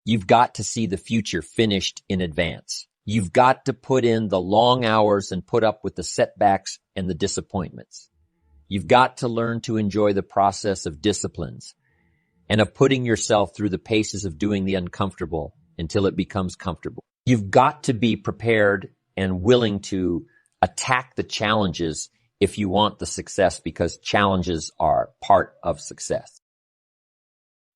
You've got to see the future finished in advance. You've got to put in the long hours and put up with the setbacks and the disappointments. You've got to learn to enjoy the process of disciplines and of putting yourself through the paces of doing the uncomfortable until it becomes comfortable. You've got to be prepared and willing to attack the challenges if you want the success, because challenges are part of success.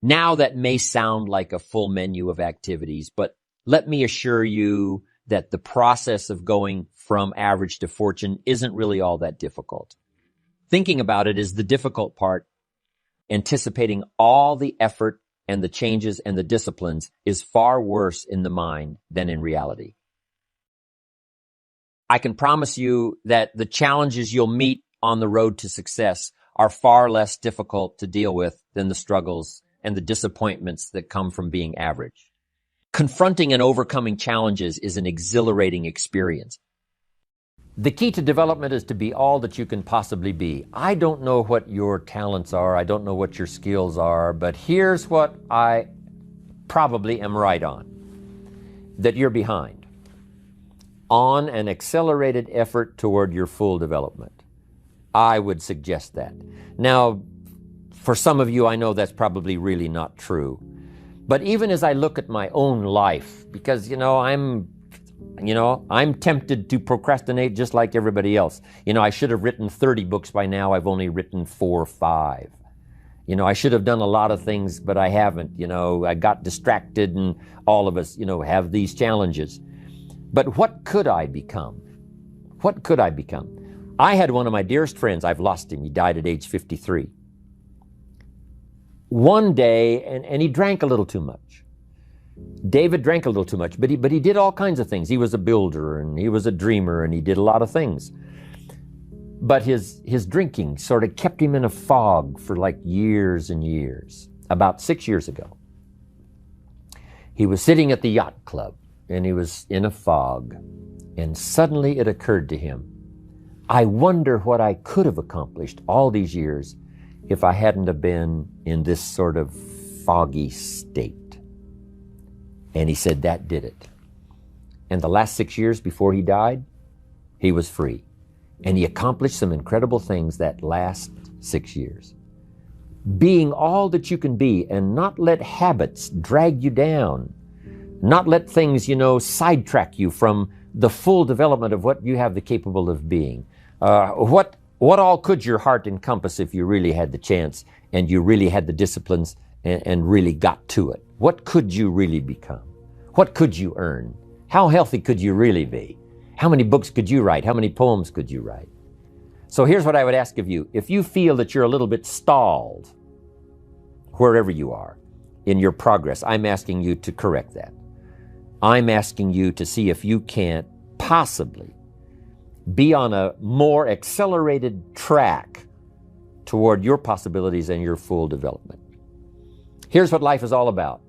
Now that may sound like a full menu of activities, but let me assure you that the process of going from average to fortune isn't really all that difficult. Thinking about it is the difficult part. Anticipating all the effort and the changes and the disciplines is far worse in the mind than in reality. I can promise you that the challenges you'll meet on the road to success are far less difficult to deal with than the struggles and the disappointments that come from being average. Confronting and overcoming challenges is an exhilarating experience. The key to development is to be all that you can possibly be. I don't know what your talents are. I don't know what your skills are, but here's what I probably am right on, that you're behind on an accelerated effort toward your full development. I would suggest that. Now, for some of you, I know that's probably really not true. But even as I look at my own life, because, I'm tempted to procrastinate just like everybody else. I should have written 30 books by now. I've only written 4 or 5. I should have done a lot of things, but I haven't. I got distracted, and all of us, have these challenges. But what could I become? What could I become? I had one of my dearest friends. I've lost him. He died at age 53. One day, and he drank a little too much. David drank a little too much, but he did all kinds of things. He was a builder, and he was a dreamer, and he did a lot of things. But his drinking sort of kept him in a fog for like years and years. About 6 years ago, he was sitting at the yacht club, and he was in a fog, and suddenly it occurred to him, I wonder what I could have accomplished all these years if I hadn't have been in this sort of foggy state. And he said that did it. And the last 6 years before he died, he was free. And he accomplished some incredible things that last 6 years. Being all that you can be and not let habits drag you down. Not let things, sidetrack you from the full development of what you have the capable of being. What all could your heart encompass if you really had the chance and you really had the disciplines and really got to it? What could you really become? What could you earn? How healthy could you really be? How many books could you write? How many poems could you write? So here's what I would ask of you. If you feel that you're a little bit stalled, wherever you are in your progress, I'm asking you to correct that. I'm asking you to see if you can't possibly be on a more accelerated track toward your possibilities and your full development. Here's what life is all about.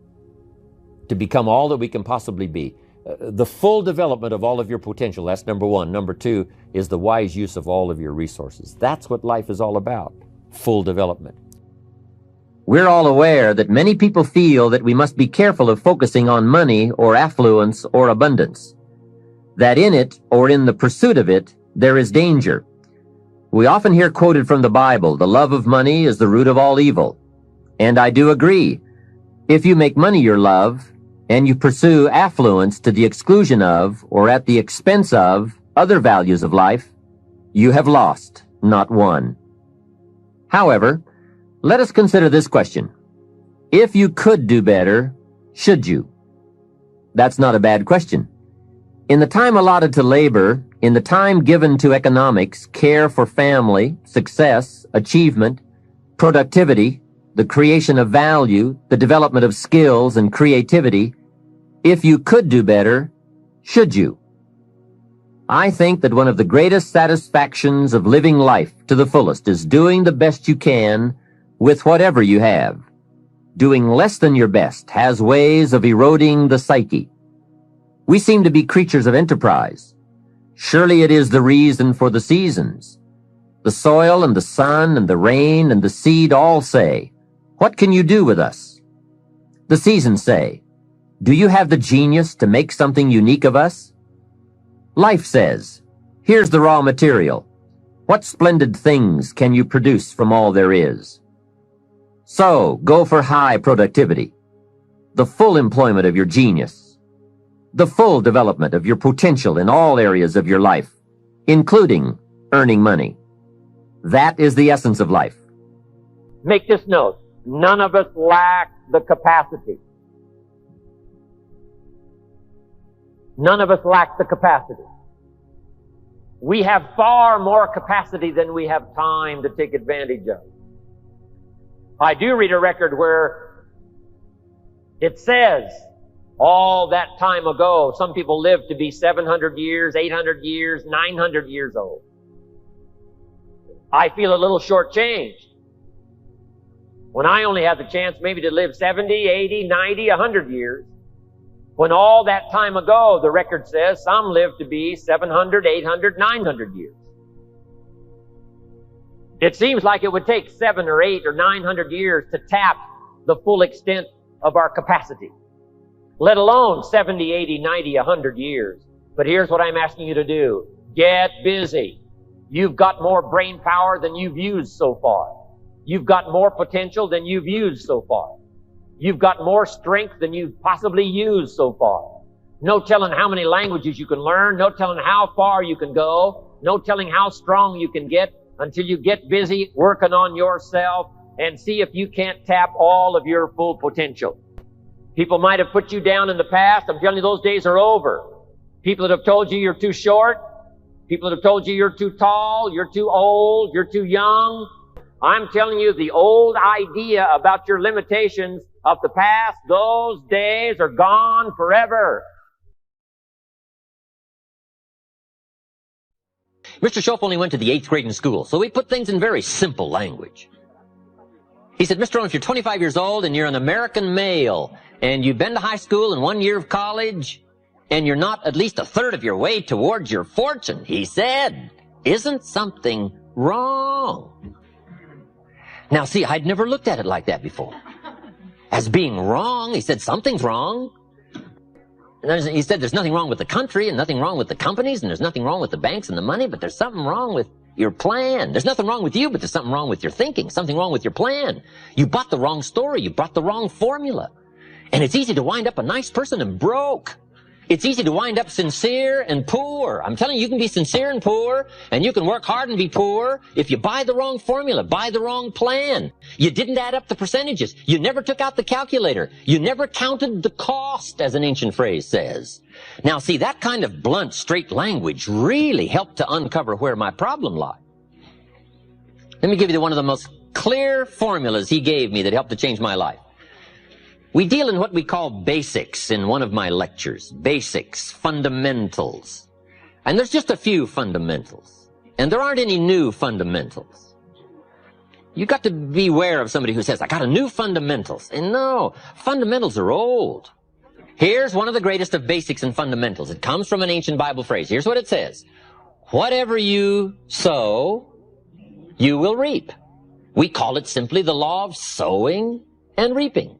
To become all that we can possibly be. The full development of all of your potential, that's number one. Number two is the wise use of all of your resources. That's what life is all about. Full development. We're all aware that many people feel that we must be careful of focusing on money or affluence or abundance. That in it, or in the pursuit of it, there is danger. We often hear quoted from the Bible, the love of money is the root of all evil. And I do agree. If you make money your love, and you pursue affluence to the exclusion of, or at the expense of, other values of life, you have lost, not won. However, let us consider this question. If you could do better, should you? That's not a bad question. In the time allotted to labor, in the time given to economics, care for family, success, achievement, productivity, the creation of value, the development of skills and creativity, if you could do better, should you? I think that one of the greatest satisfactions of living life to the fullest is doing the best you can with whatever you have. Doing less than your best has ways of eroding the psyche. We seem to be creatures of enterprise. Surely it is the reason for the seasons. The soil and the sun and the rain and the seed all say, "What can you do with us?" The seasons say, Do you have the genius to make something unique of us? Life says, here's the raw material. What splendid things can you produce from all there is? So, go for high productivity, the full employment of your genius, the full development of your potential in all areas of your life, including earning money. That is the essence of life. Make this note. None of us lack the capacity. None of us lack the capacity. We have far more capacity than we have time to take advantage of. I do read a record where it says all that time ago, some people lived to be 700 years, 800 years, 900 years old. I feel a little shortchanged when I only have the chance maybe to live 70, 80, 90, 100 years. When all that time ago, the record says, some lived to be 700, 800, 900 years. It seems like it would take 7 or 8 or 900 years to tap the full extent of our capacity, let alone 70, 80, 90, 100 years. But here's what I'm asking you to do. Get busy. You've got more brain power than you've used so far. You've got more potential than you've used so far. You've got more strength than you've possibly used so far. No telling how many languages you can learn. No telling how far you can go. No telling how strong you can get until you get busy working on yourself and see if you can't tap all of your full potential. People might have put you down in the past. I'm telling you, those days are over. People that have told you you're too short. People that have told you you're too tall, you're too old, you're too young. I'm telling you, the old idea about your limitations of the past, those days are gone forever. Mr. Schoff only went to the 8th grade in school, so we put things in very simple language. He said, Mr. Rohn, if you're 25 years old and you're an American male and you've been to high school and 1 year of college and you're not at least a third of your way towards your fortune, he said, isn't something wrong? Now, see, I'd never looked at it like that before. As being wrong, he said, something's wrong. And he said, there's nothing wrong with the country and nothing wrong with the companies and there's nothing wrong with the banks and the money, but there's something wrong with your plan. There's nothing wrong with you, but there's something wrong with your thinking, something wrong with your plan. You bought the wrong story. You bought the wrong formula. And it's easy to wind up a nice person and broke. It's easy to wind up sincere and poor. I'm telling you, you can be sincere and poor, and you can work hard and be poor if you buy the wrong formula, buy the wrong plan. You didn't add up the percentages. You never took out the calculator. You never counted the cost, as an ancient phrase says. Now, see, that kind of blunt, straight language really helped to uncover where my problem lied. Let me give you one of the most clear formulas he gave me that helped to change my life. We deal in what we call basics in one of my lectures. Basics, fundamentals. And there's just a few fundamentals. And there aren't any new fundamentals. You got to beware of somebody who says, I got a new fundamentals. And no, fundamentals are old. Here's one of the greatest of basics and fundamentals. It comes from an ancient Bible phrase. Here's what it says. Whatever you sow, you will reap. We call it simply the law of sowing and reaping.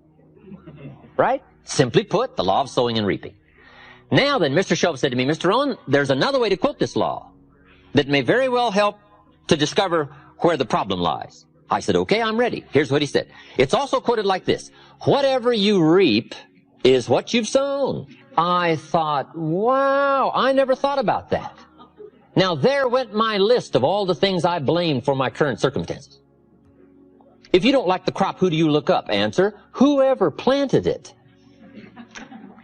Right? Simply put, the law of sowing and reaping. Now then, Mr. Schoff said to me, Mr. Rohn, there's another way to quote this law that may very well help to discover where the problem lies. I said, okay, I'm ready. Here's what he said. It's also quoted like this. Whatever you reap is what you've sown. I thought, wow, I never thought about that. Now there went my list of all the things I blamed for my current circumstances. If you don't like the crop, who do you look up? Answer, whoever planted it.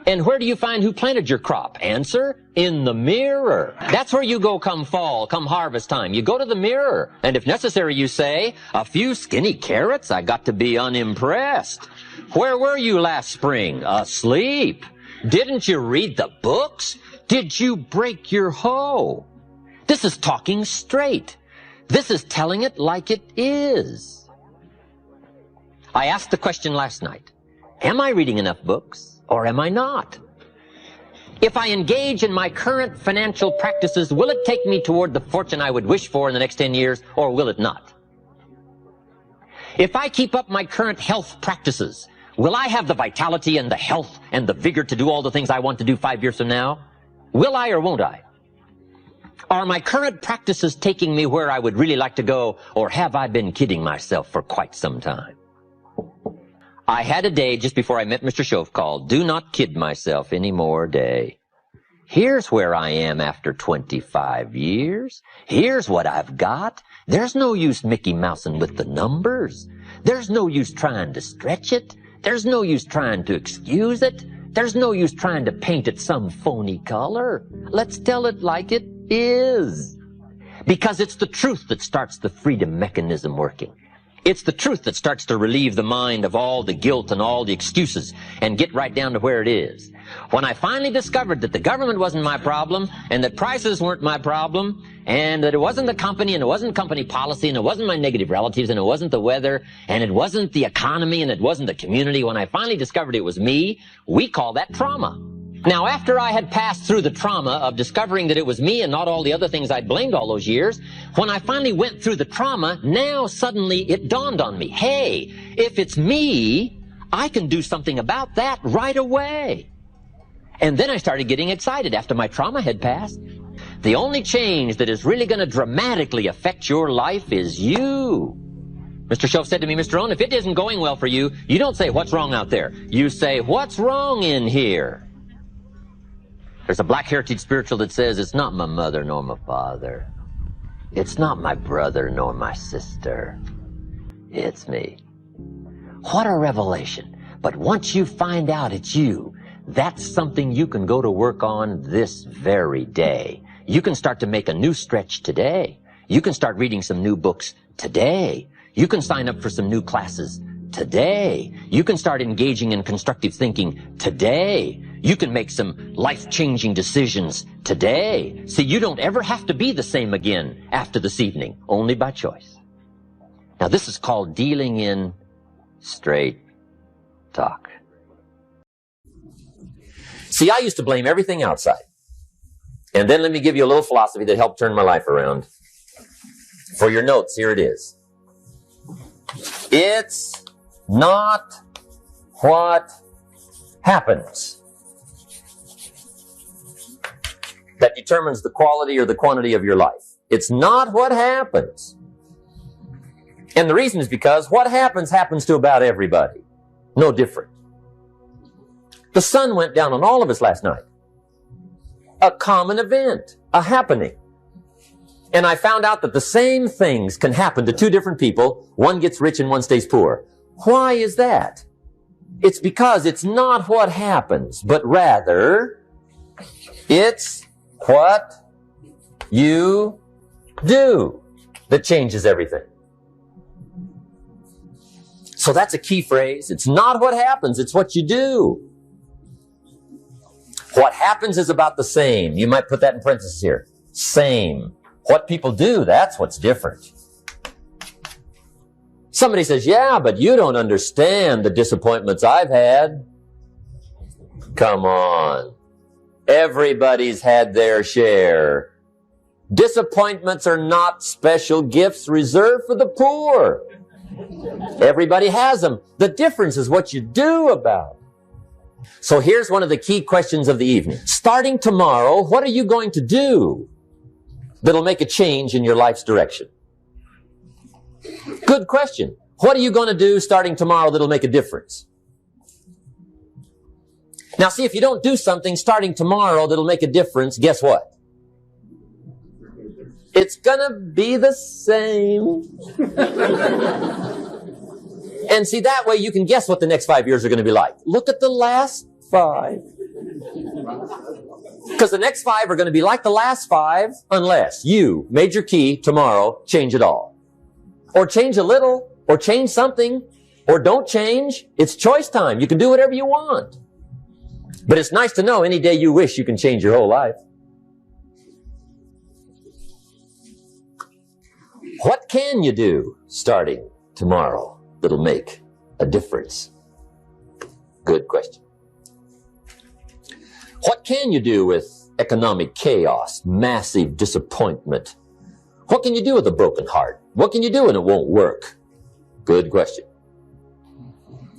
And where do you find who planted your crop? Answer, in the mirror. That's where you go come fall, come harvest time. You go to the mirror, and if necessary, you say, a few skinny carrots? I got to be unimpressed. Where were you last spring? Asleep. Didn't you read the books? Did you break your hoe? This is talking straight. This is telling it like it is. I asked the question last night, am I reading enough books or am I not? If I engage in my current financial practices, will it take me toward the fortune I would wish for in the next 10 years or will it not? If I keep up my current health practices, Will I have the vitality and the health and the vigor to do all the things I want to do 5 years from now? Will I or won't I? Are my current practices taking me where I would really like to go, or have I been kidding myself for quite some time? I had a day just before I met Mr. Shoaff called Do Not Kid Myself Anymore Day. Here's where I am after 25 years. Here's what I've got. There's no use Mickey Mousing with the numbers. There's no use trying to stretch it. There's no use trying to excuse it. There's no use trying to paint it some phony color. Let's tell it like it is. Because it's the truth that starts the freedom mechanism working. It's the truth that starts to relieve the mind of all the guilt and all the excuses and get right down to where it is. When I finally discovered that the government wasn't my problem and that prices weren't my problem and that it wasn't the company and it wasn't company policy and it wasn't my negative relatives and it wasn't the weather and it wasn't the economy and it wasn't the community, when I finally discovered it was me, we call that trauma. Now, after I had passed through the trauma of discovering that it was me and not all the other things I'd blamed all those years, when I finally went through the trauma, now suddenly it dawned on me, hey, if it's me, I can do something about that right away. And then I started getting excited after my trauma had passed. The only change that is really going to dramatically affect your life is you. Mr. Shoaff said to me, Mr. Rohn, if it isn't going well for you, you don't say, what's wrong out there? You say, what's wrong in here? There's a Black Heritage spiritual that says, it's not my mother nor my father. It's not my brother nor my sister. It's me. What a revelation. But once you find out it's you, that's something you can go to work on this very day. You can start to make a new stretch today. You can start reading some new books today. You can sign up for some new classes today. You can start engaging in constructive thinking today. You can make some life-changing decisions today. See, you don't ever have to be the same again after this evening, only by choice. Now, this is called dealing in straight talk. See, I used to blame everything outside. And then let me give you a little philosophy that helped turn my life around. For your notes, here it is. It's not what happens that determines the quality or the quantity of your life. It's not what happens. And the reason is because what happens to about everybody. No different. The sun went down on all of us last night. A common event, a happening. And I found out that the same things can happen to two different people. One gets rich and one stays poor. Why is that? It's because it's not what happens, but rather it's what you do that changes everything. So that's a key phrase. It's not what happens, it's what you do. What happens is about the same. You might put that in parentheses here. Same. What people do, that's what's different. Somebody says, yeah, but you don't understand the disappointments I've had. Come on. Everybody's had their share. Disappointments are not special gifts reserved for the poor. Everybody has them. The difference is what you do about it. So here's one of the key questions of the evening. Starting tomorrow, what are you going to do that'll make a change in your life's direction? Good question. What are you going to do starting tomorrow that'll make a difference? Now, see, if you don't do something starting tomorrow that'll make a difference, guess what? It's going to be the same. And see, that way you can guess what the next 5 years are going to be like. Look at the last 5. Because the next 5 are going to be like the last 5 unless you, major key, tomorrow, change it all. Or change a little, or change something, or don't change. It's choice time. You can do whatever you want. But it's nice to know any day you wish you can change your whole life. What can you do starting tomorrow that'll make a difference? Good question. What can you do with economic chaos, massive disappointment? What can you do with a broken heart? What can you do when it won't work? Good question.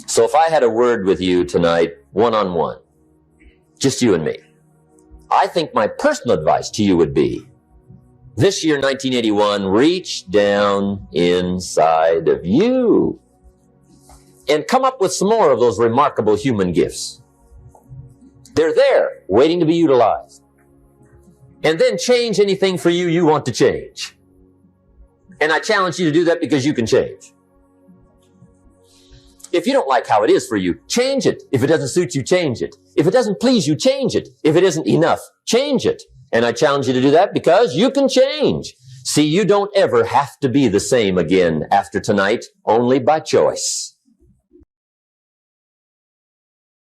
So if I had a word with you tonight, one-on-one, just you and me, I think my personal advice to you would be, this year, 1981, reach down inside of you and come up with some more of those remarkable human gifts. They're there, waiting to be utilized. And then change anything for you you want to change. And I challenge you to do that because you can change. If you don't like how it is for you, change it. If it doesn't suit you, change it. If it doesn't please you, change it. If it isn't enough, change it. And I challenge you to do that because you can change. See, you don't ever have to be the same again after tonight, only by choice.